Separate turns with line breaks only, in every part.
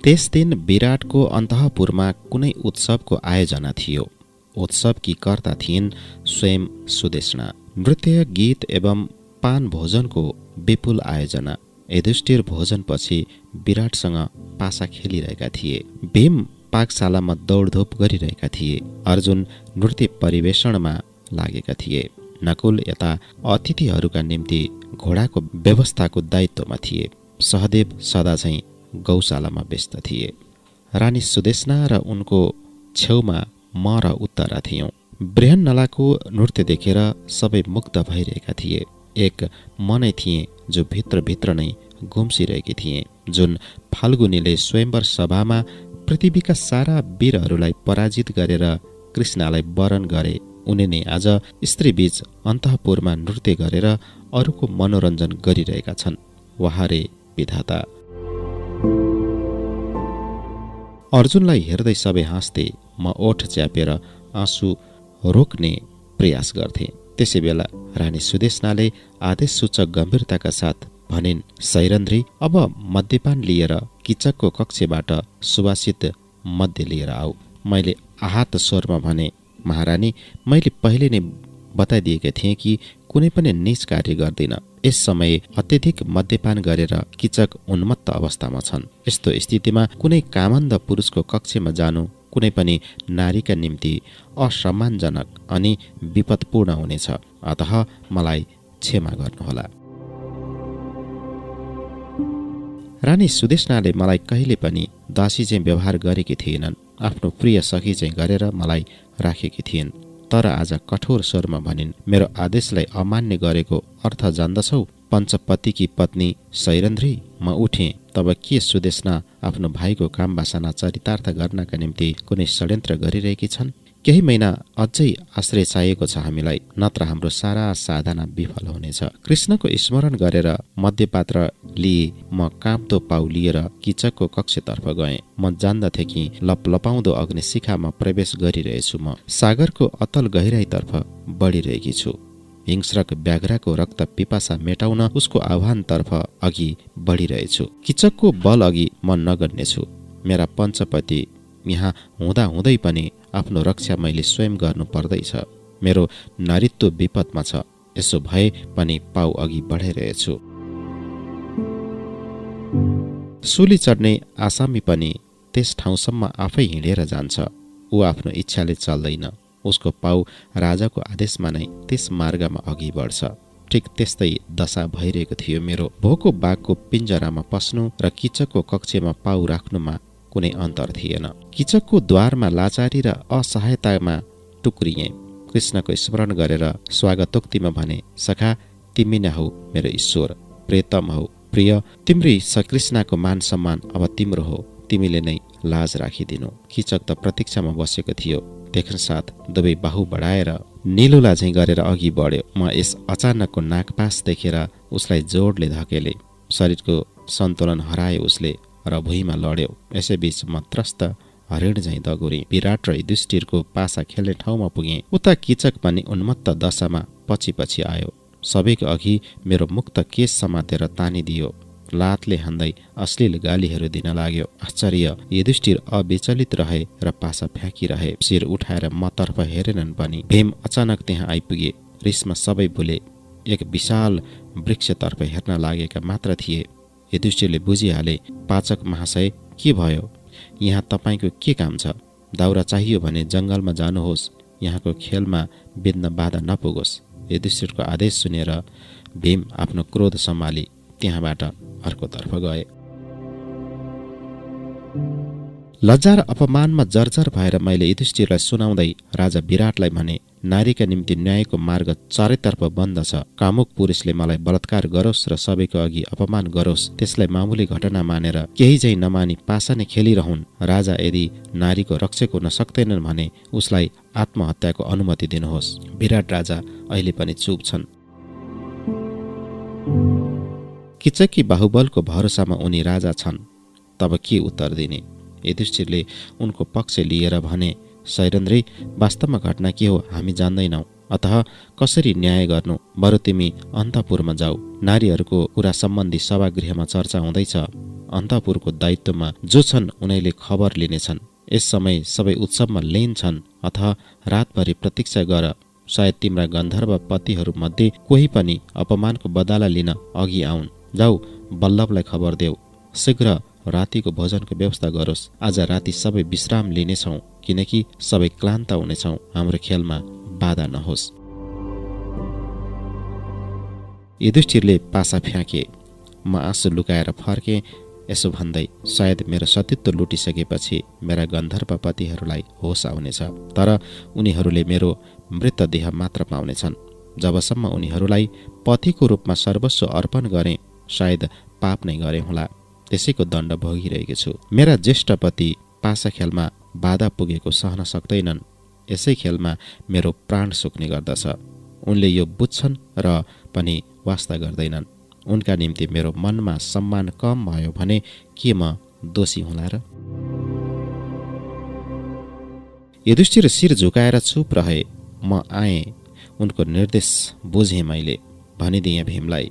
त्यस दिन विराटको अन्तःपुरमा कुनै उत्सवको आयोजना थियो। उत्सवकी कर्ता थिइन् स्वयं सुदेष्णा। नृत्य, गीत एवं पान भोजनको विपुल आयोजना। युधिष्ठिर भोजनपछि विराटसँग पासा खेलिरहेका थिए। भीम पाकशालामा दौडधुप गरिरहेका थिए। अर्जुन नृत्य परिवेषणमा लागेका थिए। नकुल यता अतिथिहरूका निम्ति घोडाको व्यवस्थाको दायित्वमा थिए। सहदेव सदा चाहिँ गौशालामा व्यस्त थिए। रानी सुदेष्णा र उनको छेउमा म र उत्तरा थियौं। बृहन्नलाको नृत्य देखेर सबै मुग्ध भइरहेका थिए। एक मनै थिए जो भित्रभित्र नै गुम्सिरहेकी थिए। जुन फाल्गुनीले स्वयंवर सभामा पृथ्वीका सारा वीरहरूलाई पराजित गरेर कृष्णलाई वरण गरे, उनी नै आज स्त्रीबीच अन्तःपुरमा नृत्य गरेर अरूको मनोरञ्जन गरिरहेका छन्। वहारे विधाता। अर्जुनलाई हेर्दै सबै हाँस्थे। म ओठ च्यापेर आँसु रोक्ने प्रयास गर्थे। त्यसै बेला रानी सुदेष्णाले आदेशसूचक गम्भीरताका साथ भनिन्, सैरन्ध्री, अब मद्यपान लिएर किचकको कक्षबाट सुवासित मध्य लिएर आऊ। मैले आहत स्वरमा भने, महारानी, मैले पहिले नै बताइदिएका थिएँ कि कुनै पनि नीच कार्य गर्दिन। यस समय अत्यधिक मद्यपान गरेर किचक उन्मत्त अवस्थामा छन्। यस्तो स्थितिमा कुनै कामन्द पुरुषको कक्षमा जानु कुनै पनि नारीका निम्ति असम्मानजनक अनि विपदपूर्ण हुनेछ। अतः मलाई क्षमा गर्नुहोला। रानी सुदेष्णाले मलाई कहिले पनि दासी चाहिँ व्यवहार गरेकी थिएनन्। आफ्नो प्रिय सखी चाहिँ गरेर मलाई राखेकी थिइन्। तर आज कठोर स्वरमा भनिन्, मेरो आदेशलाई अमान्य गरेको अर्थ जान्दछौ? पञ्चपतिकी पत्नी सैरन्ध्री, म उठेँ तब के सुदेष्णा आफ्नो भाइको काम वासना चरितार्थ गर्नका निम्ति कुनै षड्यन्त्र गरिरहेकी छन्? केही महिना अझै आश्रय चाहिएको छ हामीलाई, नत्र हाम्रो सारा साधना विफल हुनेछ। कृष्णको स्मरण गरेर मध्यपात्र लिए म काँप्दो पाउ लिएर किचकको कक्षतर्फ गएँ। म जान्दथे कि लपलपाउँदो अग्निशिखामा प्रवेश गरिरहेछु। म सागरको अतल गहिराईतर्फ बढिरहेकी छु। हिंस्रक व्याघ्रको रक्त पिपासा मेटाउन उसको आह्वानतर्फ अघि बढिरहेछु। किचकको बल अघि म नगर्नेछु। मेरा पञ्चपति यहाँ हुँदा हुँदै पनि आफ्नो रक्षा मैले स्वयं गर्नु पर्दैछ। मेरो नारीत्व विपदमा छ। यसो भए पनि पाउ अघि बढाइरहेछु। सुली चढ्ने आसामी पनि त्यस ठाउँसम्म आफै हिँडेर जान्छ। ऊ आफ्नो इच्छाले चल्दैन। उसको पाउ राजाको आदेशमा नै त्यस मार्गमा अघि बढ्छ। ठिक त्यस्तै दशा भइरहेको थियो मेरो। भोको बाघको पिञ्जरामा पस्नु र किचकको कक्षमा पाउ राख्नुमा कुनै अन्तर थिएन। किचकको द्वारमा लाचारी र असहायतामा टुक्रिएँ। कृष्णको स्मरण गरेर स्वागतोक्तिमा भने, सखा, तिमी नै हौ मेरो ईश्वर, प्रेतम हौ, प्रिय, तिम्रै सकृष्णको मान सम्मान अब तिम्रो हो। तिमीले नै लाज राखिदिनु। किचक त प्रतीक्षामा बसेको थियो। देख्न साथ दुवै बाहु बढाएर निलुला झैँ गरेर अघि बढ्यो। म यस अचानकको नागपास देखेर उसलाई जोडले धकेले। शरीरको सन्तुलन हराए उसले र भुइँमा लड्यो। यसैबीच म त्रस्त हरिण झैँ दगुरेँ। विराट र युधिष्ठिरको पासा खेल्ने ठाउँमा पुगेँ। उता किचक पनि उन्मत्त दशामा पछि पछि आयो। सबैको अघि मेरो मुक्त केस समातेर तानिदियो। लातले हान्दै अश्लील गालीहरू दिन लाग्यो। आश्चर्य, युधिष्ठिर अविचलित रहे र पासा फ्याँकिरहे। शिर उठाएर मतर्फ हेरेनन् पनि। भीम अचानक त्यहाँ आइपुगे। रिसमा सबै भुले। एक विशाल वृक्षतर्फ हेर्न लागेका मात्र थिए। युधिष्ठिरले बुझिहाले, पाचक महाशय, के भयो? यहाँ तपाईँको के काम छ? दाउरा चाहियो भने जङ्गलमा जानुहोस्। यहाँको खेलमा बित्न बाधा नपुगोस्। युधिष्ठिरको आदेश सुनेर भीम आफ्नो क्रोध सम्हाली त्यहाँबाट अर्कोतर्फ गए। लज्जा र अपमानमा जर्जर भएर मैले युधिष्ठिरलाई सुनाउँदै राजा विराटलाई भने, नारीका निम्ति न्यायको मार्ग चारैतर्फ बन्द छ। कामुक पुरुषले मलाई बलात्कार गरोस् र सबैको अघि अपमान गरोस्, त्यसलाई मामुली घटना मानेर केही चाहिँ नमानी पासा नै खेलिरहन्। राजा यदि नारीको रक्षक हुन सक्दैनन् भने उसलाई आत्महत्याको अनुमति दिनुहोस्। विराट राजा अहिले पनि चुप छन्। किचकी बाहुबलको भरोसामा उनी राजा छन्। तब के उत्तर दिने? युधिष्ठिरले उनको पक्ष लिएर भने, सैरन्ध्री, वास्तवमा घटना के हो हामी जान्दैनौ। अतः कसरी न्याय गर्नु? बरु तिमी अन्तपुरमा जाऊ। नारीहरूको कुरा सम्बन्धी सभागृहमा चर्चा हुँदैछ। अन्तपुरको दायित्वमा जो छन् उनीले खबर लिनेछन्। यस समय सबै उत्सवमा लीन छन्। अथवा रातभरि प्रतीक्षा गर, सायद तिम्रा गन्धर्व पतिहरूमध्ये कोही पनि अपमानको बदला लिन अघि आउन्। जाऊ, बल्लभलाई खबर देऊ, शीघ्र रातिको भोजनको व्यवस्था गरोस्। आज राति सबै विश्राम लिनेछौँ, किनकि सबै क्लान्त हुनेछौँ। हाम्रो खेलमा बाधा नहोस्। युधिष्ठिरले पासा फ्याँके। म आँसु लुकाएर फर्के। यसो भन्दै, सायद मेरो सतीत्व लुटिसकेपछि मेरा गन्धर्व पतिहरूलाई होस आउनेछ, तर उनीहरूले मेरो मृतदेह मात्र पाउनेछन्। जबसम्म उनीहरूलाई पतिको रूपमा सर्वस्व अर्पण गरे, सायद पाप नै गरे होला। त्यसैको दण्ड भोगिरहेको छु। मेरा ज्येष्ठ पति पासा खेलमा बाधा पुगेको सहन सक्दैनन्। यसै खेलमा मेरो प्राण सुक्ने गर्दछ। उनले यो बुझ्छन् र पनि वास्ता गर्दैनन्। उनका निम्ति मेरो मनमा सम्मान कम भयो भने के म दोषी होला र? युधिष्ठिर शिर झुकाएर चुप रहे। म आएँ। उनको निर्देश बुझेँ मैले। भनिदिएँ भीमलाई।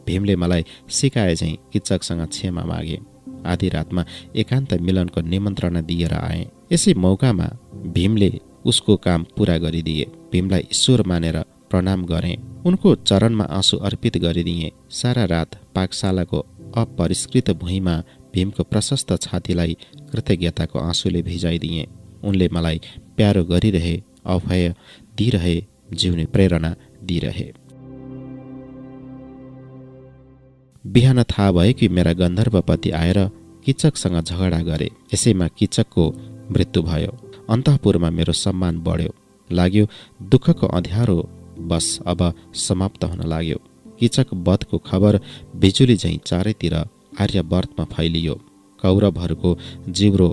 भीमले मलाई सिकाए झैँ किच्चकसँग क्षमा मागे। आधी रातमा एकान्त मिलनको निमन्त्रणा दिएर आएँ। यसै मौकामा भीमले उसको काम पूरा गरिदिए। भीमलाई ईश्वर मानेर प्रणाम गरेँ। उनको चरणमा आँसु अर्पित गरिदिएँ। सारा रात पाकशालाको अपरिष्कृत भुइँमा भीमको प्रशस्त छातीलाई कृतज्ञताको आँसुले भिजाइदिए। उनले मलाई प्यारो गरिरहे, अभय दिइरहे, जिउने प्रेरणा दिइरहे। बिहान थाहा भयो कि मेरा गन्धर्वपति आएर किच्चकसँग झगडा गरे। यसैमा किच्चकको मृत्यु भयो। अन्तःपुरमा मेरो सम्मान बढ्यो। लाग्यो दुःखको अँध्यारो बस अब समाप्त हुन लाग्यो। किच्चक वधको खबर बिजुली झैँ चारैतिर आर्यावर्तमा फैलियो। कौरवहरूको जिब्रो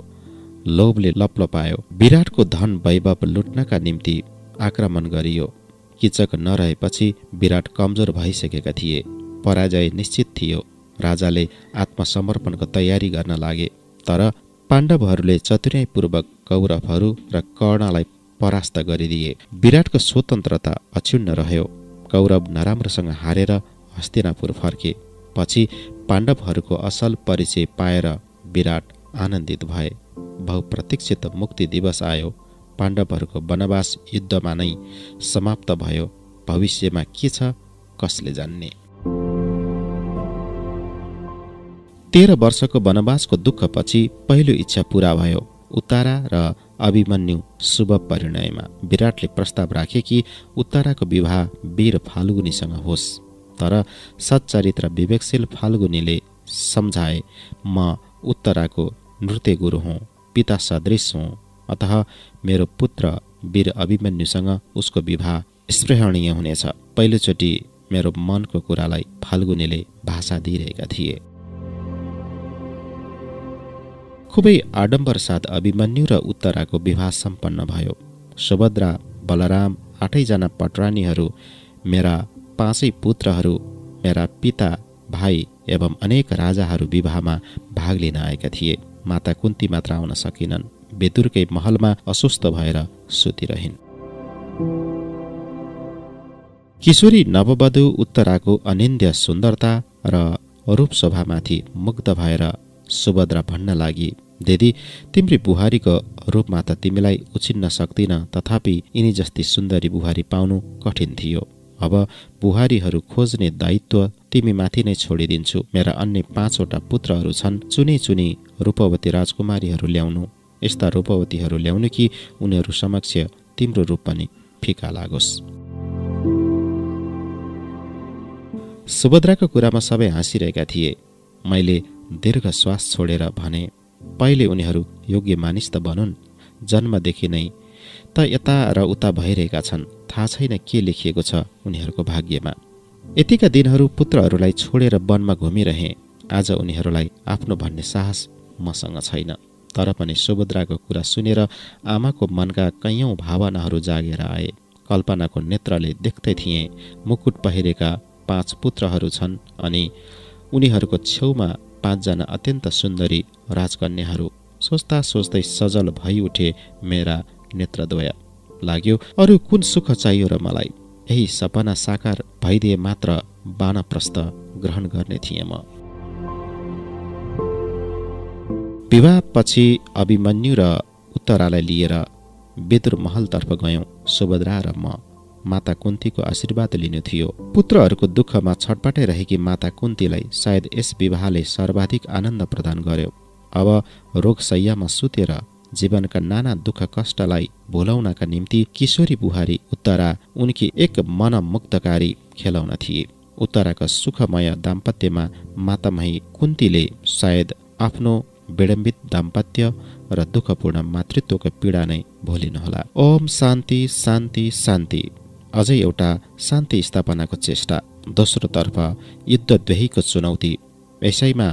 लोभले लपलपायो। विराटको धन वैभव लुट्नका निम्ति आक्रमण गरियो। किच्चक नरहेपछि विराट कमजोर भइसकेका थिए। पराजय निश्चित थियो। राजाले आत्मसमर्पणको तयारी गर्न लागे। तर पाण्डवहरूले चतुर्याइपूर्वक कौरवहरू र कर्णलाई परास्त गरिदिए। विराटको स्वतन्त्रता अक्षुण्ण रह्यो। कौरव नराम्रोसँग हारेर हस्तिनापुर फर्के। पछि पाण्डवहरूको असल परिचय पाएर विराट आनन्दित भए। बहुप्रतीक्षित मुक्ति दिवस आयो। पाण्डवहरूको वनवास युद्धमा नै समाप्त भयो। भविष्यमा के छ कसले जान्ने। 13 वर्षको वनवासको दुःखपछि पहिलो इच्छा पूरा भयो। उत्तारा र अभिमन्यु शुभ परिणयमा विराटले प्रस्ताव राखे कि उत्ताराको विवाह वीर फाल्गुनीसँग होस्। तर सच्चरित्र विवेकशील फाल्गुनीले सम्झाए, म उत्तराको नृत्य गुरु हुँ, पिता सदृश हुँ। अतः मेरो पुत्र वीर अभिमन्युसँग उसको विवाह स्पृहणीय हुनेछ। पहिलोचोटि मेरो मनको कुरालाई फाल्गुनीले भाषा दिइरहेका थिए। खुबै आडम्बर साथ अभिमन्यु र उत्तराको विवाह सम्पन्न भयो। सुभद्रा, बलराम, 8 जना पटरानीहरू, मेरा 5 पुत्रहरू, मेरा पिता, भाइ एवं अनेक राजाहरू विवाहमा भाग लिन आएका थिए। माता कुन्ती मात्र आउन सकिनन्। बेदुरकै महलमा अस्वस्थ भएर सुतिरहिन्। किशोरी नववधु उत्तराको अनिन्द्य सुन्दरता र रूप शोभामाथि मुग्ध भएर सुभद्रा भन्न लागि, दिदी, तिम्री बुहारीको रूपमा त तिमीलाई उछिन्न सक्दिन, तथापि यिनी जस्ती सुन्दरी बुहारी पाउनु कठिन थियो। अब बुहारीहरू खोज्ने दायित्व तिमीमाथि नै छोडिदिन्छु। मेरा अन्य 5 वटा पुत्रहरू छन्। चुनी चुनी रूपवती राजकुमारीहरू ल्याउनु। यस्ता रूपवतीहरू ल्याउनु कि उनीहरू समक्ष तिम्रो रूप पनि फिका लागोस्। सुभद्राको कुरामा सबै हाँसिरहेका थिए। मैले दीर्घ श्वास छोडेर भने, पहिले उनीहरू योग्य मानिस त बनुन्। जन्मदेखि नै त यता र उता भइरहेका छन्। थाहा छैन के लेखिएको छ उनीहरूको भाग्यमा। यतिका दिनहरू पुत्रहरूलाई छोडेर वनमा घुमिरहे। आज उनीहरूलाई आफ्नो भन्ने साहस मसँग छैन। तर पनि सुभद्राको कुरा सुनेर आमाको मनका कैयौं भावनाहरू जागेर आए। कल्पनाको नेत्रले देख्दै थिए मुकुट पहिरेका 5 पुत्रहरू छन् अनि उनीहरूको छेउमा 5 जना अत्यन्त सुन्दरी राजकन्याहरू। सोच्दा सोच्दै सजल भई उठे मेरा नेत्रद्वय। लाग्यो अरू कुन सुख चाहियो र मलाई। यही सपना साकार भइदिए मात्र वानप्रस्थ ग्रहण गर्ने थिएँ म। विवाहपछि अभिमन्यु र उत्तरालाई लिएर विदुर महलतर्फ गयौं। सुभद्रा र म। माता कुन्तीको आशीर्वाद लिनु थियो। पुत्रहरूको दुःखमा छटपटाइरहेकी माता कुन्तीलाई सायद यस विवाहले सर्वाधिक आनन्द प्रदान गर्यो। अब रोगशैयामा सुतेर जीवनका नाना दुःख कष्टलाई भुलाउनका निम्ति किशोरी बुहारी उत्तरा उनकी एक मनमुग्धकारी खेलाउन थिए। उत्तराका सुखमय दाम्पत्यमा मातामही कुन्तीले सायद आफ्नो विडम्बित दाम्पत्य र दुःखपूर्ण मातृत्वको पीडा नै भुलिनुहोला। ओम शान्ति शान्ति शान्ति। अझै एउटा शान्ति स्थापनाको चेष्टा। दोस्रोतर्फ युद्धद्वहीको चुनौती। यसैमा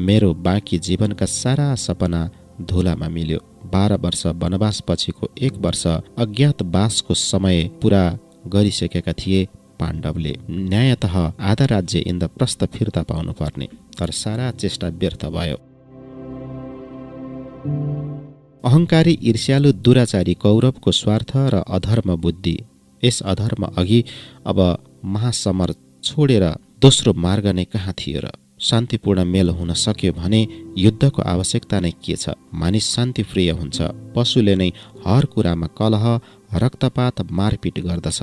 मेरो बाँकी जीवनका सारा सपना धुलामा मिल्यो। 12 वर्ष वनवास पछिको 1 वर्ष अज्ञातवासको समय पूरा गरिसकेका थिए पाण्डवले। न्यायतः आधा राज्य इन्द्रप्रस्थ फिर्ता पाउनु पर्ने, तर सारा चेष्टा व्यर्थ भयो। अहङ्कारी ईर्ष्यालु दुराचारी कौरवको स्वार्थ र अधर्म बुद्धि। यस अधर्म अघि अब महासमर छोडेर दोस्रो मार्ग नै कहाँ थियो र? शान्तिपूर्ण मेल हुन सक्यो भने युद्धको आवश्यकता नै के छ? मानिस शान्तिप्रिय हुन्छ। पशुले नै हर कुरामा कलह, रक्तपात, मारपिट गर्दछ।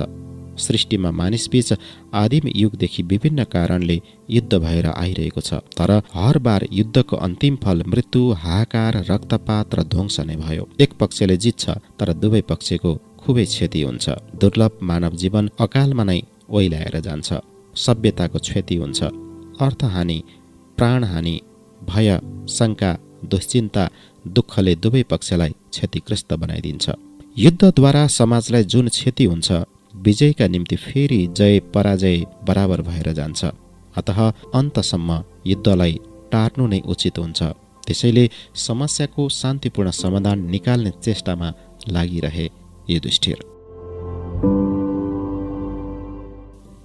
सृष्टिमा मानिसबीच आदिम युगदेखि विभिन्न कारणले युद्ध भएर आइरहेको छ। तर हर बार युद्धको अन्तिम फल मृत्यु, हाहाकार, रक्तपात र ध्वंस नै भयो। एक पक्षले जित्छ, तर दुवै पक्षको खुबै क्षति हुन्छ। दुर्लभ मानव जीवन अकालमा नै ओइलाएर जान्छ। सभ्यताको क्षति हुन्छ। अर्थहानि, प्राणहानि, भय, शङ्का, दुश्चिन्ता, दुःखले दुवै पक्षलाई क्षतिग्रस्त बनाइदिन्छ। युद्धद्वारा समाजलाई जुन क्षति हुन्छ, विजयका निम्ति फेरि जय पराजय बराबर भएर जान्छ। अतः अन्तसम्म युद्धलाई टार्नु नै उचित हुन्छ। त्यसैले समस्याको शान्तिपूर्ण समाधान निकाल्ने चेष्टामा लागिरहे युधिष्ठिर।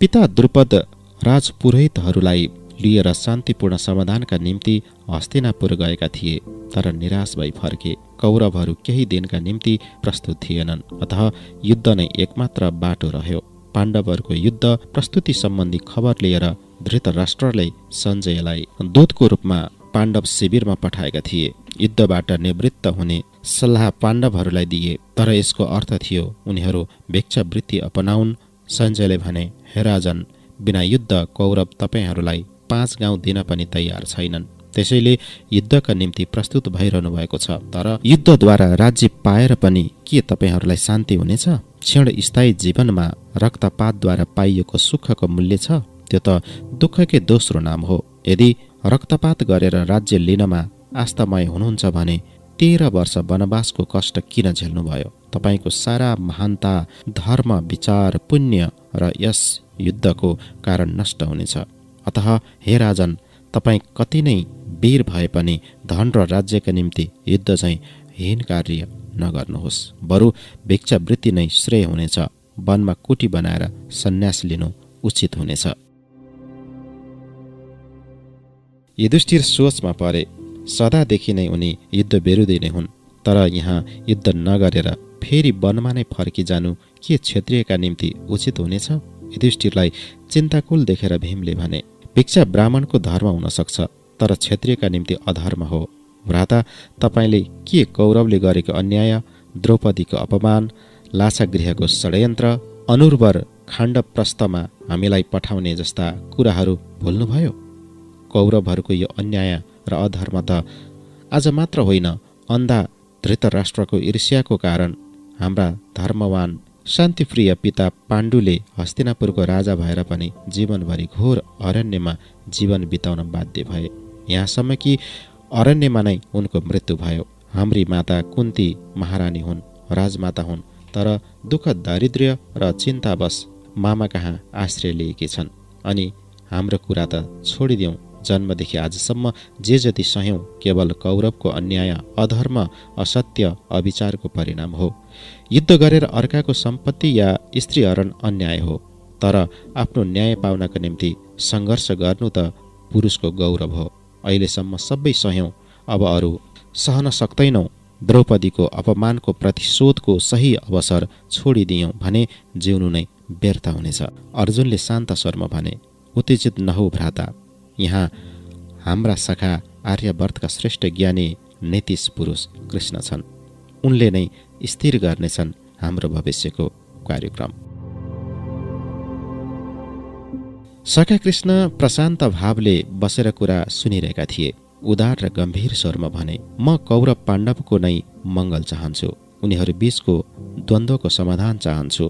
पिता द्रुपद राजपुरोहितहरूलाई लिएर शान्तिपूर्ण समाधानका निम्ति हस्तिनापुर गएका थिए, तर निराश भई फर्के। कौरवहरू केही दिनका निम्ति प्रस्तुत थिएनन्। अतः युद्ध नै एकमात्र बाटो रह्यो। पाण्डवहरूको युद्ध प्रस्तुति सम्बन्धी खबर लिएर धृतराष्ट्रले सञ्जयलाई दूतको रूपमा पाण्डव शिविरमा पठाएका थिए। युद्धबाट निवृत्त हुने सल्लाह पाण्डवहरूलाई दिए, तर यसको अर्थ थियो उनीहरू भिक्षावृत्ति अपनाउन्। सञ्जयले भने, हे राजन, बिना युद्ध कौरव तपाईहरूलाई 5 गाउँ दिन पनि तयार छैनन्। त्यसैले युद्धका निम्ति प्रस्तुत भइरहनु भएको छ। तर युद्धद्वारा राज्य पाएर पनि के तपाईहरूलाई शान्ति हुनेछ? क्षणस्थायी जीवनमा रक्तपातद्वारा पाइएको सुखको मूल्य छ? त्यो त दुःखकै दोस्रो नाम हो। यदि रक्तपात गरेर राज्य लिनमा आस्थामय हुनुहुन्छ भने 13 वर्ष वनवासको कष्ट किन झेल्नुभयो? तपाईँको सारा महानता, धर्म, विचार, पुण्य र यस युद्धको कारण नष्ट हुनेछ। अतः हे राजन, तपाईँ कति नै वीर भए पनि धन र राज्यका निम्ति युद्ध चाहिँ हीन कार्य नगर्नुहोस्। बरु भिक्षावृत्ति नै श्रेय हुनेछ। वनमा कुटी बनाएर सन्यास लिनु उचित हुनेछ। युधिष्ठिर सोचमा परे। सदादेखि नै उनी युद्ध विरोधी नै हुन्, तर यहाँ युद्ध नगरेर फेरि वनमा नै फर्किजानु के क्षत्रियका निम्ति उचित हुनेछ? युधिष्ठिरलाई चिन्ताकुल देखेर भीमले भने, भिक्षा ब्राह्मणको धर्म हुन सक्छ, तर क्षत्रियका निम्ति अधर्म हो। भ्राता, तपाईँले के कौरवले गरेको अन्याय, द्रौपदीको अपमान, लासागृहको षड्यन्त्र, अनुर्वर खाण्डप्रस्थमा हामीलाई पठाउने जस्ता कुराहरू भुल्नुभयो? कौरवहरूको यो अन्याय र अधर्म त आज मात्र होइन, अन्धा धृतराष्ट्रको ईर्ष्याको कारण हाम्रा धर्मवान शान्तिप्रिय पिता पाण्डुले हस्तिनापुरको राजा भएर पनि जीवनभरि घोर अरण्यमा जीवन बिताउन बाध्य भए। यहाँसम्म कि अरण्यमा नै उनको मृत्यु भयो। हाम्री माता कुन्ती महारानी हुन्, राजमाता हुन्, तर दुःख, दारिद्र्य र चिन्तावश मामा कहाँ आश्रय लिएकी छन्। अनि हाम्रो कुरा त छोडिदेऊ। जन्मदेखि आजसम्म जे जति सह्यौं केवल कौरवको अन्याय, अधर्म, असत्य, अविचारको परिणाम हो। युद्ध गरेर अर्काको सम्पत्ति या स्त्री हरण अन्याय हो, तर आफ्नो न्याय पाउनका निम्ति सङ्घर्ष गर्नु त पुरुषको गौरव हो। अहिलेसम्म सबै सह्यौं, अब अरू सहन सक्दैनौ। द्रौपदीको अपमानको प्रतिशोधको सही अवसर छोडिदियौं भने जिउनु नै व्यर्थ हुनेछ। अर्जुनले शान्त स्वरमा भने, उत्तेजित नहौ भ्राता। यहाँ हाम्रा सखा आर्यवर्तका श्रेष्ठ ज्ञानी नीतिश पुरुष कृष्ण छन्। उनले नै स्थिर गर्नेछन् हाम्रो भविष्यको कार्यक्रम। सखा कृष्ण प्रशान्त भावले बसेर कुरा सुनिरहेका थिए। उदार र गम्भीर स्वरमा भने, म कौरव पाण्डवको नै मङ्गल चाहन्छु। उनीहरू बीचको द्वन्द्वको समाधान चाहन्छु।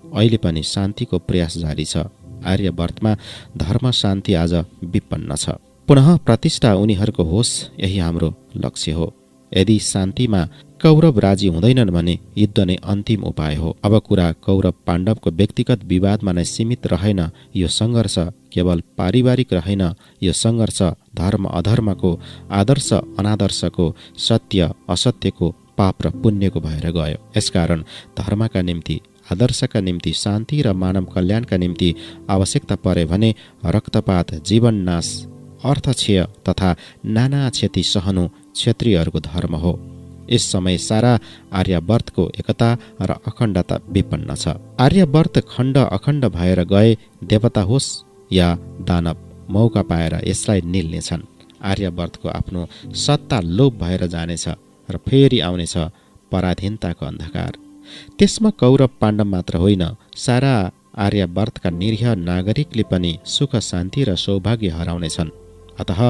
अहिले पनि शान्तिको प्रयास जारी छ। आर्यवर्तमा धर्म शान्ति आज विपन्न छ। पुनः प्रतिष्ठा उनीहरूको होस्, यही हाम्रो लक्ष्य हो। यदि शान्तिमा कौरव राजी हुँदैनन् भने युद्ध नै अन्तिम उपाय हो। अब कुरा कौरव पाण्डवको व्यक्तिगत विवादमा नै सीमित रहेन। यो सङ्घर्ष केवल पारिवारिक रहेन। यो सङ्घर्ष धर्म अधर्मको, आदर्श अनादर्शको, सत्य असत्यको, पाप र पुण्यको भएर गयो। यसकारण धर्मका निम्ति, आदर्शका निम्ति, शान्ति र मानव कल्याणका निम्ति आवश्यकता परे भने रक्तपात, जीवननाश, अर्थक्षय तथा नाना क्षति सहनु क्षत्रियहरूको धर्म हो। यस समय सारा आर्यावर्तको एकता र अखण्डता विपन्न छ। आर्यावर्त खण्ड अखण्ड भएर गए देवता होस् या दानव मौका पाएर यसलाई निल्नेछन्। आर्यावर्तको आफ्नो सत्ता लोप भएर जानेछ र फेरि आउनेछ पराधीनताको अन्धकार। त्यसमा कौरव पाण्डव मात्र होइन, सारा आर्यावर्तका निरीह नागरिकले पनि सुख शान्ति र सौभाग्य हराउनेछन्। अतः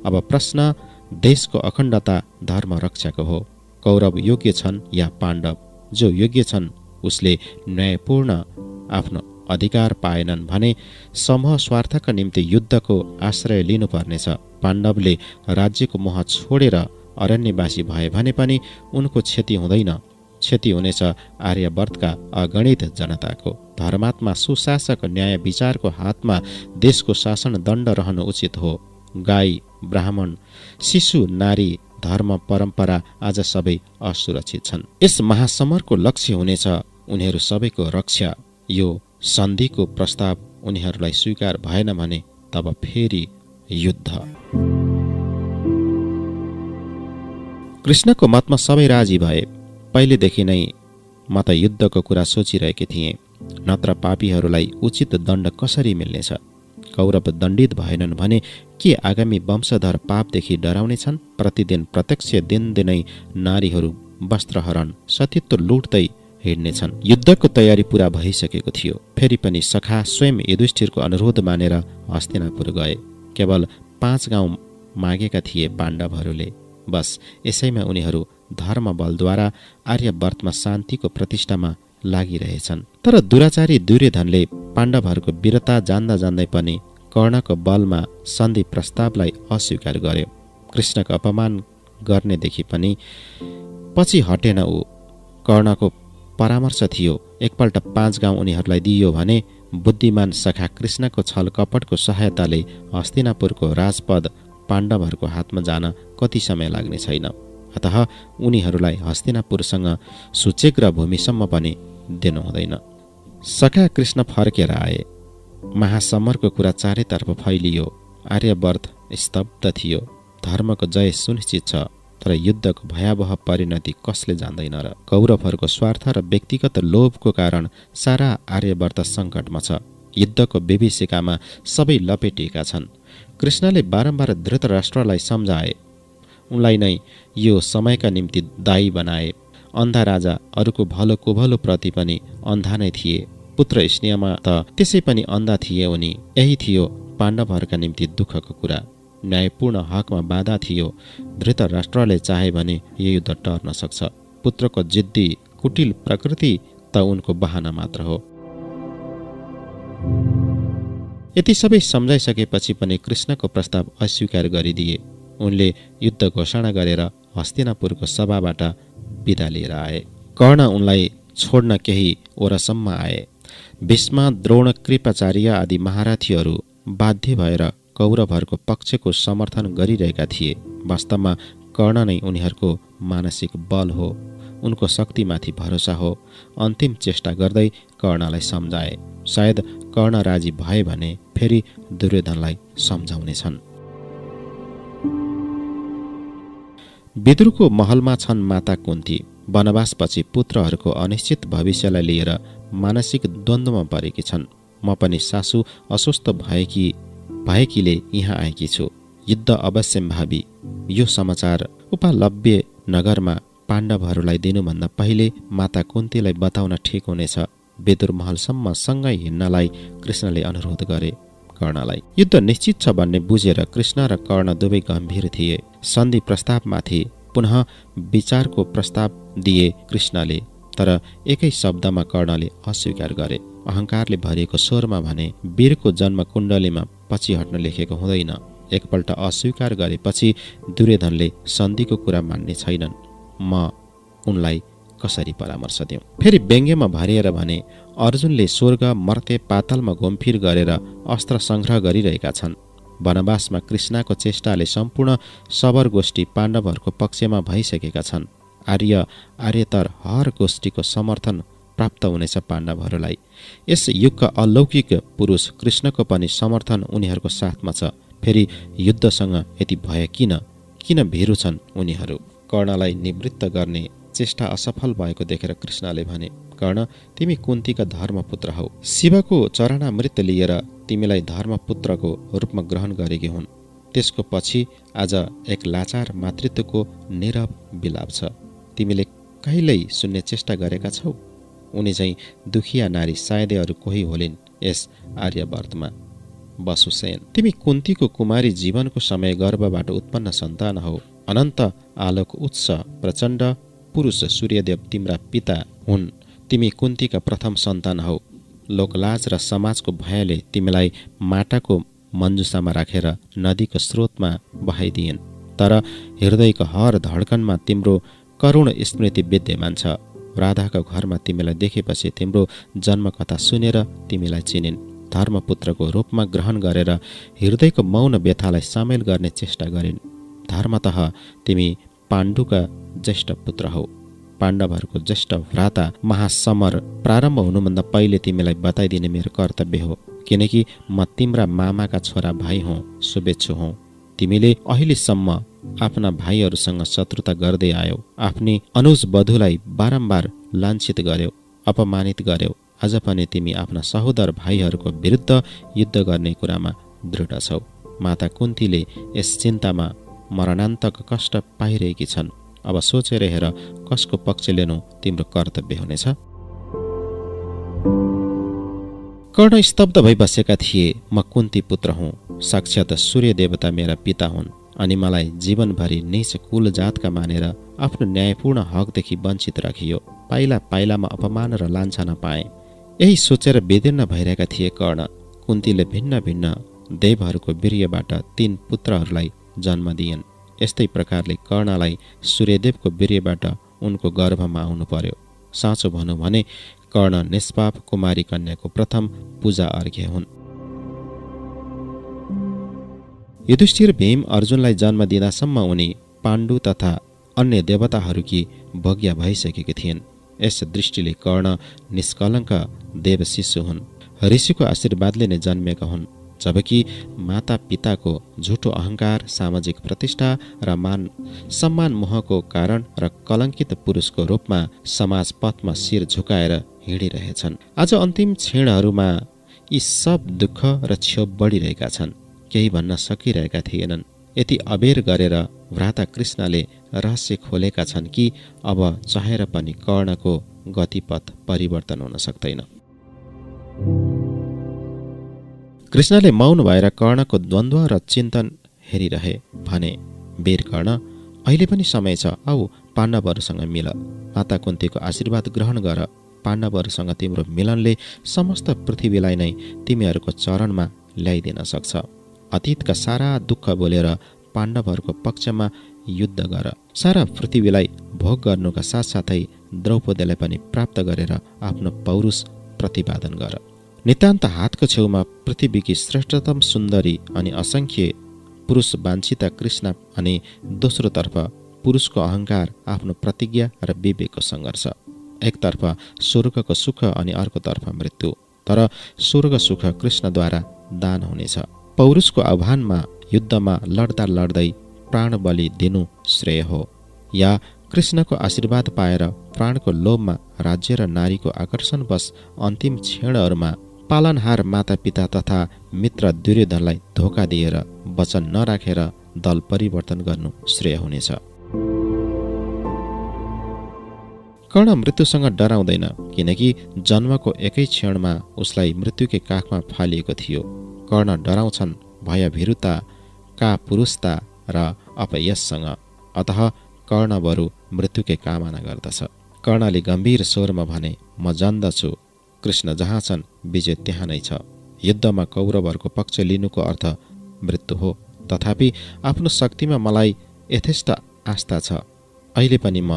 अब प्रश्न देशको अखण्डता धर्म रक्षाको हो। कौरव योग्य छन् या पाण्डव? जो योग्य छन् उसले न्यायपूर्ण आफ्नो अधिकार पाएनन् भने समूह स्वार्थका निम्ति युद्धको आश्रय लिनुपर्नेछ। पाण्डवले राज्यको मोह छोडेर अरण्यवासी भए भने पनि उनको क्षति हुँदैन। क्षति हुनेछ आर्यवर्तका अगणित जनताको। धर्मात्मा सुशासक न्याय विचारको हातमा देशको शासन दण्ड रहनु उचित हो। गाई, ब्राह्मण, शिशु, नारी, धर्म, परम्परा आज सबै असुरक्षित छन्। यस महासमरको लक्ष्य हुनेछ उनीहरू सबैको रक्षा। यो सन्धिको प्रस्ताव उनीहरूलाई स्वीकार भएन भने तब फेरि युद्ध। कृष्णको मतमा सबै राजी भए। पहिलेदेखि नै म त युद्धको कुरा सोचिरहेकी थिएँ। नत्र पापीहरूलाई उचित दण्ड कसरी मिल्नेछ? कौरव दण्डित भएनन् भने के आगामी वंशधर पापदेखि डराउने छन्? प्रतिदिन प्रत्यक्ष दिनदिनै नारीहरू वस्त्रहरण, सतीत्व लुट्दै हिँड्नेछन्। युद्धको तयारी पूरा भइसकेको थियो। फेरि पनि सखा स्वयं युधिष्ठिरको अनुरोध मानेर हस्तिनापुर गए। केवल 5 गाउँ मागेका थिए पाण्डवहरूले। बस यसैमा उनीहरू धर्म बलद्वारा आर्यवर्तमा शान्तिको प्रतिष्ठामा लागिरहेछन्। तर दुराचारी दुर्योधनले पाण्डवहरूको वीरता जान्दा जान्दै पनि कर्णको बलमा सन्धि प्रस्तावलाई अस्वीकार गर्यो। कृष्णको अपमान गर्नेदेखि पनि पछि हटेन ऊ। कर्णको परामर्श थियो एकपल्ट 5 गाउँ उनीहरूलाई दिइयो भने बुद्धिमान सखा कृष्णको छल कपटको सहायताले हस्तिनापुरको राजपद पाण्डवहरूको हातमा जान कति समय लाग्ने छैन। अतः उनीहरूलाई हस्तिनापुरसँग सुचेग्र भूमिसम्म पनि दिनु हुँदैन। सखा कृष्ण फर्केर आए। महासमरको कुरा चारैतर्फ फैलियो। आर्यवर्त स्तब्ध थियो। धर्मको जय सुनिश्चित छ, तर युद्धको भयावह परिणति कसले जान्दैन र? कौरवहरूको स्वार्थ र व्यक्तिगत लोभको कारण सारा आर्यवर्त सङ्कटमा छ। युद्धको विभीषिकामा सबै लपेटिएका छन्। कृष्णले बारम्बार धृतराष्ट्रलाई सम्झाए। उनलाई नै यो समयका निम्ति दायी बनाए। अन्धा राजा अरूको भलो कुभलो प्रति पनि अन्धा नै थिए। पुत्र स्नेहमा त त्यसै पनि अन्धा थिए उनी। यही थियो पाण्डवहरूका निम्ति दुःखको कुरा। न्यायपूर्ण हकमा बाधा थियो। धृतराष्ट्रले चाहे भने यो युद्ध टर्न सक्छ। पुत्रको जिद्दी कुटिल प्रकृति त उनको बहाना मात्र हो। यति सबै सम्झाइसकेपछि पनि कृष्णको प्रस्ताव अस्वीकार गरिदिए। उनले युद्ध घोषणा गरेर हस्तिनापुरको सभाबाट बिदा लिएर आए। कर्ण उनलाई छोड्न केही ओरसम्म आए। भीष्म, द्रोण, कृपाचार्य आदि महारथीहरू बाध्य भएर कौरवहरूको पक्षको समर्थन गरिरहेका थिए। वास्तवमा कर्ण नै उनीहरूको मानसिक बल हो। उनको शक्तिमाथि भरोसा हो। अन्तिम चेष्टा गर्दै कर्णलाई सम्झाए। सायद कर्ण राजी भए भने फेरि दुर्योधनलाई सम्झाउनेछन्। विदुरको महलमा छन् माता कुन्ती। वनवासपछि पुत्रहरूको अनिश्चित भविष्यलाई लिएर मानसिक द्वन्द्वमा परेकी छन्। म पनि सासू अस्वस्थ भएकीले यहाँ आएकी छु। युद्ध अवश्य भावी। यो समाचार उपलभ्य नगरमा पाण्डवहरूलाई दिनुभन्दा पहिले माता कुन्तीलाई बताउन ठिक हुनेछ। विदुर महलसम्म सँगै हिँड्नलाई कृष्णले अनुरोध गरे कर्णलाई। युद्ध निश्चित छ भन्ने बुझेर कृष्ण र कर्ण दुवै गम्भीर थिए। सन्धि प्रस्तावमाथि पुनः विचारको प्रस्ताव दिए कृष्णले, तर एकै शब्दमा कर्णले अस्वीकार गरे। अहंकारले भरिएको स्वरमा भने, वीरको जन्म कुण्डलीमा पछि हट्न लेखेको हुँदैन। एकपल्ट अस्वीकार गरेपछि दुर्योधनले सन्धिको कुरा मान्ने छैनन्। म उनलाई कसरी परामर्श दिउँ? फेरि व्यङ्ग्यमा भरिएर भने, अर्जुनले स्वर्ग मर्त्य पातालमा घुमफिर गरेर अस्त्र संग्रह गरिरहेका छन्। वनवासमा कृष्णको चेष्टाले सम्पूर्ण सबर गोष्ठी पाण्डवहरूको पक्षमा भइसकेका छन्। आर्यतर हर गोष्ठीको समर्थन प्राप्त हुनेछ पाण्डवहरूलाई। यस युगका अलौकिक पुरुष कृष्णको पनि समर्थन उनीहरूको साथमा छ। फेरि युद्धसँग यति भय किन भिरु छन् उनीहरू? कर्णलाई निवृत्त गर्ने चेष्टा असफल भएको देखेर कृष्णले भने, कर्ण, तिमी कुन्तीका धर्मपुत्र हौ। शिवको चरणामृत लिएर तिमीलाई धर्मपुत्रको रूपमा ग्रहण गरेकी हुन्। त्यसको पछि आज एक लाचार मातृत्वको नीरव विलाप छ। तिमीले कहिल्यै सुन्ने चेष्टा गरेका छौ? उनी चाहिँ दुखिया नारी सायदै अरू कोही होलिन् यस आर्यवर्तमा। वसुसेन, तिमी कुन्तीको कुमारी जीवनको समय गर्भबाट उत्पन्न सन्तान हौ। अनन्त आलोक उच्च प्रचण्ड पुरुष सूर्यदेव तिम्रा पिता हुन्। तिमी कुन्तीका प्रथम सन्तान हौ। लोकलाज र समाजको भयले तिमीलाई माटाको मन्जुसामा राखेर नदीको स्रोतमा बहाइदिएन्। तर हृदयको हर धड्कनमा तिम्रो करुण स्मृति विद्यमान छ। राधाको घरमा तिमीलाई देखेपछि तिम्रो जन्मकथा सुनेर तिमीलाई चिनिन्। धर्मपुत्रको रूपमा ग्रहण गरेर हृदयको मौन व्यथालाई सामेल गर्ने चेष्टा गरिन्। धर्मतः तिमी पाण्डुका ज्येष्ठ पुत्र हौ। पाण्डवहरूको ज्येष्ठ भ्राता महासमर प्रारम्भ हुनुभन्दा पहिले तिमीलाई बताइदिने मेरो कर्तव्य हो, किनकि म तिम्रा मामाका छोरा भाइ हौ, शुभेच्छु हौ। तिमीले अहिलेसम्म आफ्ना भाइहरूसँग शत्रुता गर्दै आयौ। आफ्नी अनुज वधुलाई बारम्बार लाञ्छित गर्यौ, अपमानित गर्यौ। आज पनि तिमी आफ्ना सहोदर भाइहरूको विरुद्ध युद्ध गर्ने कुरामा दृढ छौ। माता कुन्तीले यस चिन्तामा मरणान्तक कष्ट पाइरहेकी छन्। अब सोचेर हेर कसको पक्ष लिनु तिम्रो कर्तव्य हुनेछ। कर्ण स्तब्ध भई बसेका थिए। म कुन्ती पुत्र हुँ, साक्षात सूर्य देवता मेरा पिता हुन्, अनि मलाई जीवनभरि नीच कुल जातका मानेर आफ्नो न्यायपूर्ण हकदेखि वञ्चित राखियो। पाइला पाइलामा अपमान र लान्छना पाए। यही सोचेर विदीर्ण भइरहेका थिए कर्ण। कुन्तीले भिन्न भिन्न देवहरूको वीर्यबाट 3 पुत्रहरूलाई जन्म दिएन्। यस्तै प्रकारले कर्णलाई सूर्यदेवको वीर्यबाट उनको गर्भमा आउनु पर्यो। साँचो भनौँ भने कर्ण निष्पाप कुमारी कन्याको प्रथम पूजा अर्घ्य हुन्। युधिष्ठिर भीम अर्जुनलाई जन्म दिँदासम्म उनी पाण्डु तथा अन्य देवताहरूकी भोग्या भइसकेकी थिइन्। यस दृष्टिले कर्ण निष्कलङ्क देव शिशु हुन्। ऋषिको आशीर्वादले नै जन्मेका हुन्। जबकि माता पिताको झुटो अहंकार, सामाजिक प्रतिष्ठा र मान सम्मान मोहको कारण र कलङ्कित पुरुषको रूपमा समाज पथमा शिर झुकाएर हिँडिरहेछन्। आज अन्तिम क्षणहरूमा यी सब दुःख र क्षोभ बढिरहेका छन्। केही भन्न सकिरहेका थिएनन्। यति अबेर गरेर भ्राता कृष्णले रहस्य खोलेका छन् कि अब चाहेर पनि कर्णको गतिपथ परिवर्तन हुन सक्दैन। कृष्णले मौन भएर कर्णको द्वन्द्व र चिन्तन हेरिरहे। भने, वीर कर्ण, अहिले पनि समय छ। आऊ पाण्डवहरूसँग मिल। माता कुन्तीको आशीर्वाद ग्रहण गर। पाण्डवहरूसँग तिम्रो मिलनले समस्त पृथ्वीलाई नै तिमीहरूको चरणमा ल्याइदिन सक्छ। अतीतका सारा दुःख बोलेर पाण्डवहरूको पक्षमा युद्ध गर। सारा पृथ्वीलाई भोग गर्नुका साथसाथै द्रौपदीलाई पनि प्राप्त गरेर आफ्नो पौरुष प्रतिपादन गर। नितान्त हातको छेउमा पृथ्वीकी श्रेष्ठतम सुन्दरी अनि असङ्ख्य पुरुष वाञ्छिता कृष्ण अनि दोस्रोतर्फ पुरुषको अहङ्कार, आफ्नो प्रतिज्ञा र विवेकको सङ्घर्ष। एकतर्फ स्वर्गको सुख अनि अर्कोतर्फ मृत्यु। तर स्वर्ग सुख कृष्णद्वारा दान हुनेछ। पौरुषको आह्वानमा युद्धमा लड्दा लड्दै प्राण बलि दिनु श्रेय हो, या कृष्णको आशीर्वाद पाएर प्राणको लोभमा राज्य र नारीको आकर्षणवश अन्तिम क्षणहरूमा पालनहार मातापिता तथा मित्र दुर्योधनलाई धोका दिएर वचन नराखेर दल परिवर्तन गर्नु श्रेय हुनेछ। कर्ण मृत्युसँग डराउँदैन, किनकि जन्मको एकै क्षणमा उसलाई मृत्युकै काखमा फालिएको थियो। कर्ण डराउँछन् भयभीरुता, कापुरुषता र अपयससँग। अतः कर्ण बरु मृत्युकै कामना गर्दछ। कर्णले गम्भीर स्वरमा भने, म जान्दछु कृष्ण जहाँ छन् विजय त्यहाँ नै छ। युद्धमा कौरवहरूको पक्ष लिनुको अर्थ मृत्यु हो। तथापि आफ्नो शक्तिमा मलाई यथेष्ट आस्था छ। अहिले पनि म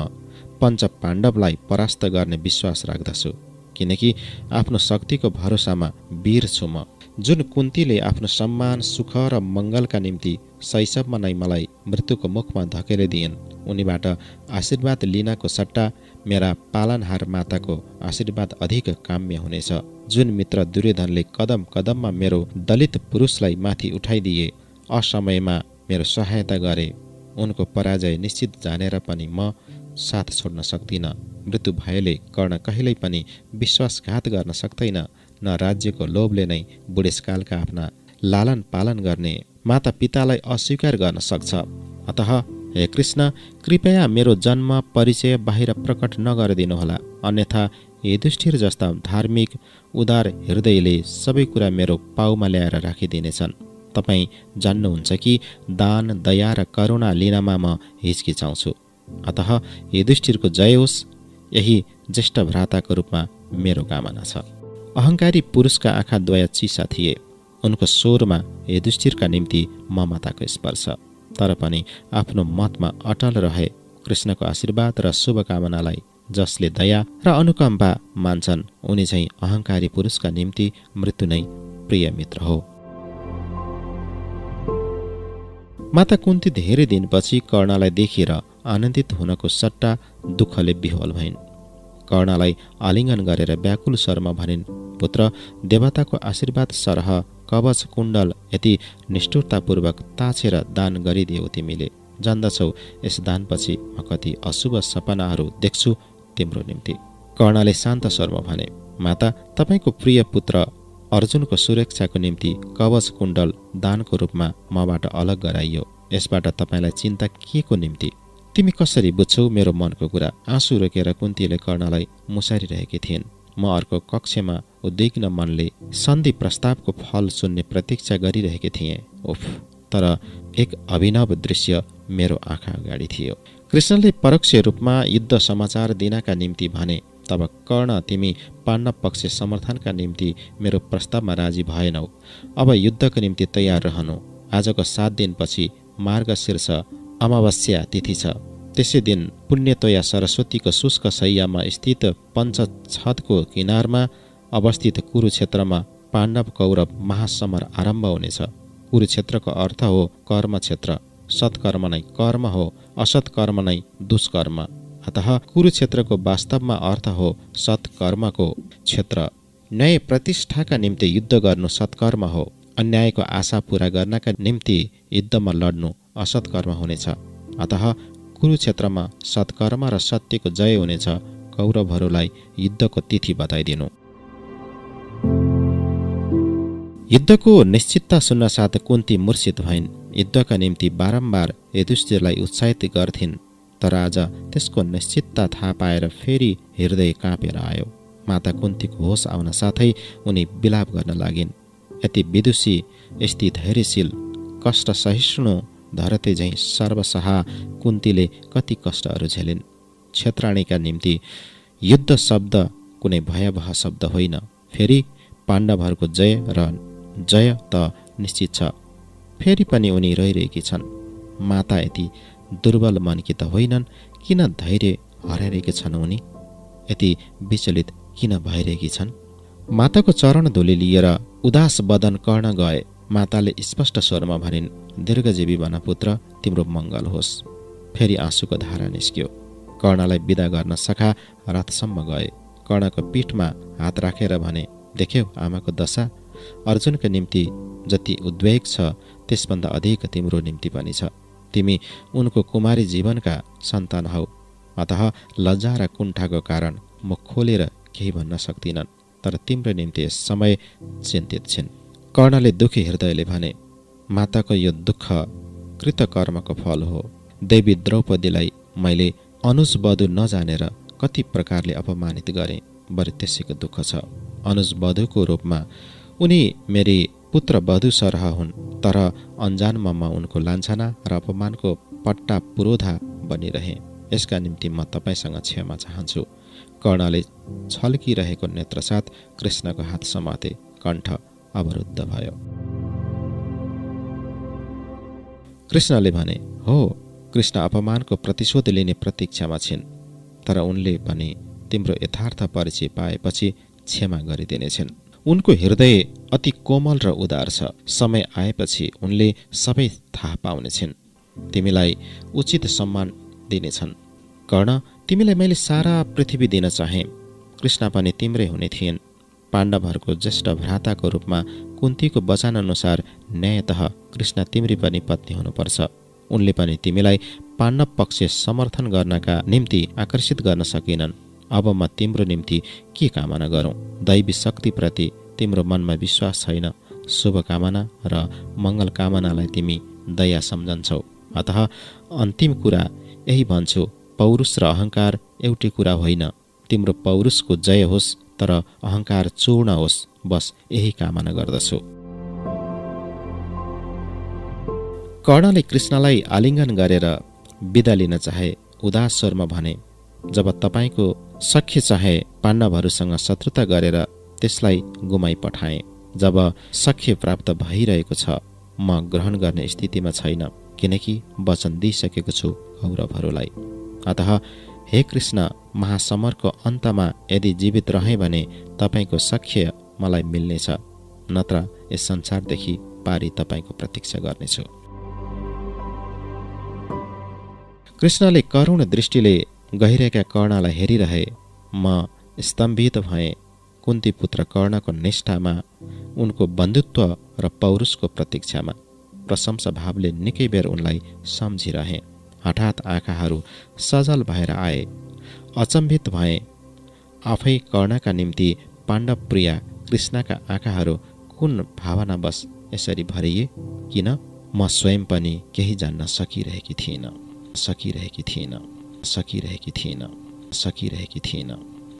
पञ्च पाण्डवलाई परास्त गर्ने विश्वास राख्दछु, किनकि आफ्नो शक्तिको भरोसामा वीर छु म। जुन कुन्तीले आफ्नो सम्मान, सुख र मङ्गलका निम्ति शैशवमा नै मलाई मृत्युको मुखमा धकेलिदिइन्, उनीबाट आशीर्वाद लिनको सट्टा मेरा पालनहार माताको आशीर्वाद अधिक काम्य हुनेछ। जुन मित्र दुर्योधनले कदम कदममा मेरो दलित पुरुषलाई माथि उठाइदिए, असमयमा मेरो सहायता गरे, उनको पराजय निश्चित जानेर पनि म साथ छोड्न सक्दिनँ। मृत्यु भएले कर्ण कहिल्यै पनि विश्वासघात गर्न सक्दैन, न राज्यको लोभले नै बुढेसकालका आफ्ना लालन पालन गर्ने माता पितालाई अस्वीकार गर्न सक्छ। अतः हे कृष्ण, कृपया मेरो जन्म परिचय बाहिर प्रकट नगरिदिनुहोला, अन्यथा युधिष्ठिर जस्ता धार्मिक उदार हृदयले सबै कुरा मेरो पाउमा ल्याएर राखिदिनेछन्। तपाईँ जान्नुहुन्छ कि दान, दया र करुणा लिनमा म हिचकिचाउँछु। अतः युधिष्ठिरको जय होस्, यही ज्येष्ठ भ्राताको रूपमा मेरो कामना छ। अहङ्कारी पुरुषका आँखा द्वय चिसा थिए। उनको स्वरमा युधिष्ठिरका निम्ति ममताको स्पर्श। तर पनि आफ्नो मतमा अटल रहे। कृष्णको आशीर्वाद र शुभकामनालाई जसले दया र अनुकम्पा मान्छन्, उनी चाहिँ अहङ्कारी पुरुषका निम्ति मृत्यु नै प्रिय मित्र हो। माता कुन्ती धेरै दिनपछि कर्णलाई देखेर आनन्दित हुनको सट्टा दुःखले विह्वल भइन्। कर्णलाई आलिङ्गन गरेर व्याकुल स्वरमा भनिन्, पुत्र, देवताको आशीर्वाद सरह कवच कुण्डल यति निष्ठुरतापूर्वक ताछेर दान गरिदियौ तिमीले। जान्दछौ यस दानपछि म कति अशुभ सपनाहरू देख्छु तिम्रो निम्ति। कर्णले शान्त स्वरमा भने, माता, तपाईँको प्रिय पुत्र अर्जुनको सुरक्षाको निम्ति कवच कुण्डल दानको रूपमा मबाट अलग गराइयो। यसबाट तपाईँलाई चिन्ता के को निम्ति? तिमी कसरी बुझ्छौ मेरो मनको कुरा? आँसु रोकेर कुन्तीले कर्णलाई मुसारिरहेकी थिइन्। म अर्को कक्षमा उद्विग्न मनले सन्धि प्रस्तावको फल सुन्ने प्रतीक्षा गरिरहेकी थिएँ। उफ! तर एक अभिनव दृश्य मेरो आँखा अगाडि थियो। कृष्णले परोक्ष रूपमा युद्ध समाचार दिनका निम्ति भने, तब कर्ण, तिमी पाण्डव पक्ष समर्थनका निम्ति मेरो प्रस्तावमा राजी भएनौ। अब युद्धको निम्ति तयार रहनु। आजको 7 दिनपछि मार्गशीर्ष अमावस्या तिथि छ। त्यसै दिन पुण्यतोया सरस्वतीको शुष्क शैयामा स्थित पञ्चछदको किनारमा अवस्थित कुरुक्षेत्रमा पाण्डव कौरव महासमर आरम्भ हुनेछ। कुरुक्षेत्रको अर्थ हो कर्म क्षेत्र। सत्कर्म नै कर्म हो, असत्कर्म नै दुष्कर्म। अतः कुरुक्षेत्रको वास्तवमा अर्थ हो सत्कर्मको क्षेत्र। न्याय प्रतिष्ठाका निम्ति युद्ध गर्नु सत्कर्म हो। अन्यायको आशा पूरा गर्नका निम्ति युद्धमा लड्नु असत्कर्म हुनेछ। अतः कुरुक्षेत्रमा सत्कर्म र सत्यको जय हुनेछ। कौरवहरूलाई युद्धको तिथि बताइदिनु। युद्धको निश्चितता सुन्न साथ कुन्ती मूर्छित भइन्। युद्धका निम्ति बारम्बार युधिष्ठिरलाई उत्साहित गर्थिन्, तर आज त्यसको निश्चितता थाहा पाएर फेरि हृदय काँपेर आयो। माता कुन्तीको होस आउन साथै उनी विलाप गर्न लागिन्। यति विदुषी, यति धैर्यशील, कष्ट सहिष्णु धरते झैँ सर्वसहा कुन्तीले कति कष्टहरू झेलिन्। क्षेत्राणीका निम्ति युद्ध शब्द कुनै भयावह शब्द होइन। फेरि पाण्डवहरूको जय र जय त निश्चित छ। फेरि पनि उनी रहिरहेकी छन्। माता यति दुर्बल मनकी त होइनन्, किन धैर्य हराइरहेकी छन् उनी? यति विचलित किन भइरहेकी छन्? माताको चरण धुली लिएर उदास बदन कर्ण गए। माताले स्पष्ट स्वरमा भनिन्, दीर्घजीवी बन पुत्र, तिम्रो मङ्गल होस्। फेरि आँसुको धारा निस्क्यो। कर्णलाई विदा गर्न सखा रथसम्म गए। कर्णको पीठमा हात राखेर भने, देख्यौ आमाको दशा? अर्जुनको निम्ति जति उद्वेग छ त्यसभन्दा अधिक तिम्रो निम्ति पनि छ। तिमी उनको कुमारी जीवनका सन्तान हौ। अतः लज्जा र कुण्ठाको कारण मुख खोलेर केही भन्न सक्दिनन्, तर तिम्रो निम्ति यस समय चिन्तित छिन्। कर्णले दुखी हृदयले भने, माताको यो दुःख कृतकर्मको फल हो। देवी द्रौपदीलाई मैले अनुज वधु नजानेर कति प्रकारले अपमानित गरे, बरु त्यसैको दुःख छ। अनुज वधुको रूपमा उनी मेरी पुत्र वधु सरह हुन्, तर अन्जानमा म उनको लान्छना र अपमानको पट्टा पुरोधा बनिरहे। यसका निम्ति म तपाईसँग क्षमा चाहन्छु। कर्णले छल्किरहेको नेत्रसाथ कृष्णको हात समाते, कण्ठ अवरुद्ध भयो। कृष्णले भने, हो, कृष्ण अपमानको प्रतिशोध लिने प्रतीक्षामा छिन्, तर उनले पनि तिम्रो यथार्थ परिचय पाएपछि क्षमा गरिदिनेछन्। उनको हृदय अति कोमल र उदार छ। समय आएपछि उनले सबै थाहा पाउनेछन्, तिमीलाई उचित सम्मान दिनेछन्। कर्ण, तिमीलाई मैले सारा पृथ्वी दिन चाहे। कृष्ण पनि तिम्रै हुने थिएन्। पाण्डवहरूको ज्येष्ठ भ्राताको रूपमा कुन्तीको वचन अनुसार न्यायतः कृष्ण तिम्री पनि पत्नी हुनुपर्छ। उनले पनि तिमीलाई पाण्डव पक्ष समर्थन गर्नका निम्ति आकर्षित गर्न सकिनन्। अब म तिम्रो निम्ति के कामना गरौँ? दैवी शक्तिप्रति तिम्रो मनमा विश्वास छैन। शुभकामना र मङ्गल कामनालाई तिमी दया सम्झन्छौ। अतः अन्तिम कुरा यही भन्छु, पौरुष र अहङ्कार एउटै कुरा होइन। तिम्रो पौरुषको जय होस्, तर अहङ्कार चूर्ण होस्, बस यही कामना गर्दछु। कर्णले कृष्णलाई आलिङ्गन गरेर बिदा लिन चाहे। उदास स्वरमा भने, जब तपाईँको सख्य चाहे पाण्डवहरूसँग शत्रुता गरेर त्यसलाई गुमाइ पठाएँ। जब सख्य प्राप्त भइरहेको छ, म ग्रहण गर्ने स्थितिमा छैन, किनकि वचन दिइसकेको छु कौरवहरूलाई। अतः हे कृष्ण, महासमरको अन्तमा यदि जीवित रहे भने तपाईँको सख्य मलाई मिल्नेछ, नत्र यस संसारदेखि पारी तपाईँको प्रतीक्षा गर्नेछु। कृष्णले करुण दृष्टिले गहिरेका कर्णलाई हेरिरहे। म स्तम्भित भएँ। कुन्ती पुत्र कर्णको निष्ठामा, उनको बन्धुत्व र पौरुषको प्रतीक्षामा प्रशंसा भावले निकै बेर उनलाई सम्झिरहे। हठात आँखाहरू सजल भएर आए। अचम्भित भए। आफै कर्णका निम्ति पाण्डव प्रिया कृष्णका आँखाहरू कुन भावनावश यसरी भरिए? किन? म स्वयं पनि केही जान्न सकिरहेकी थिइनँ।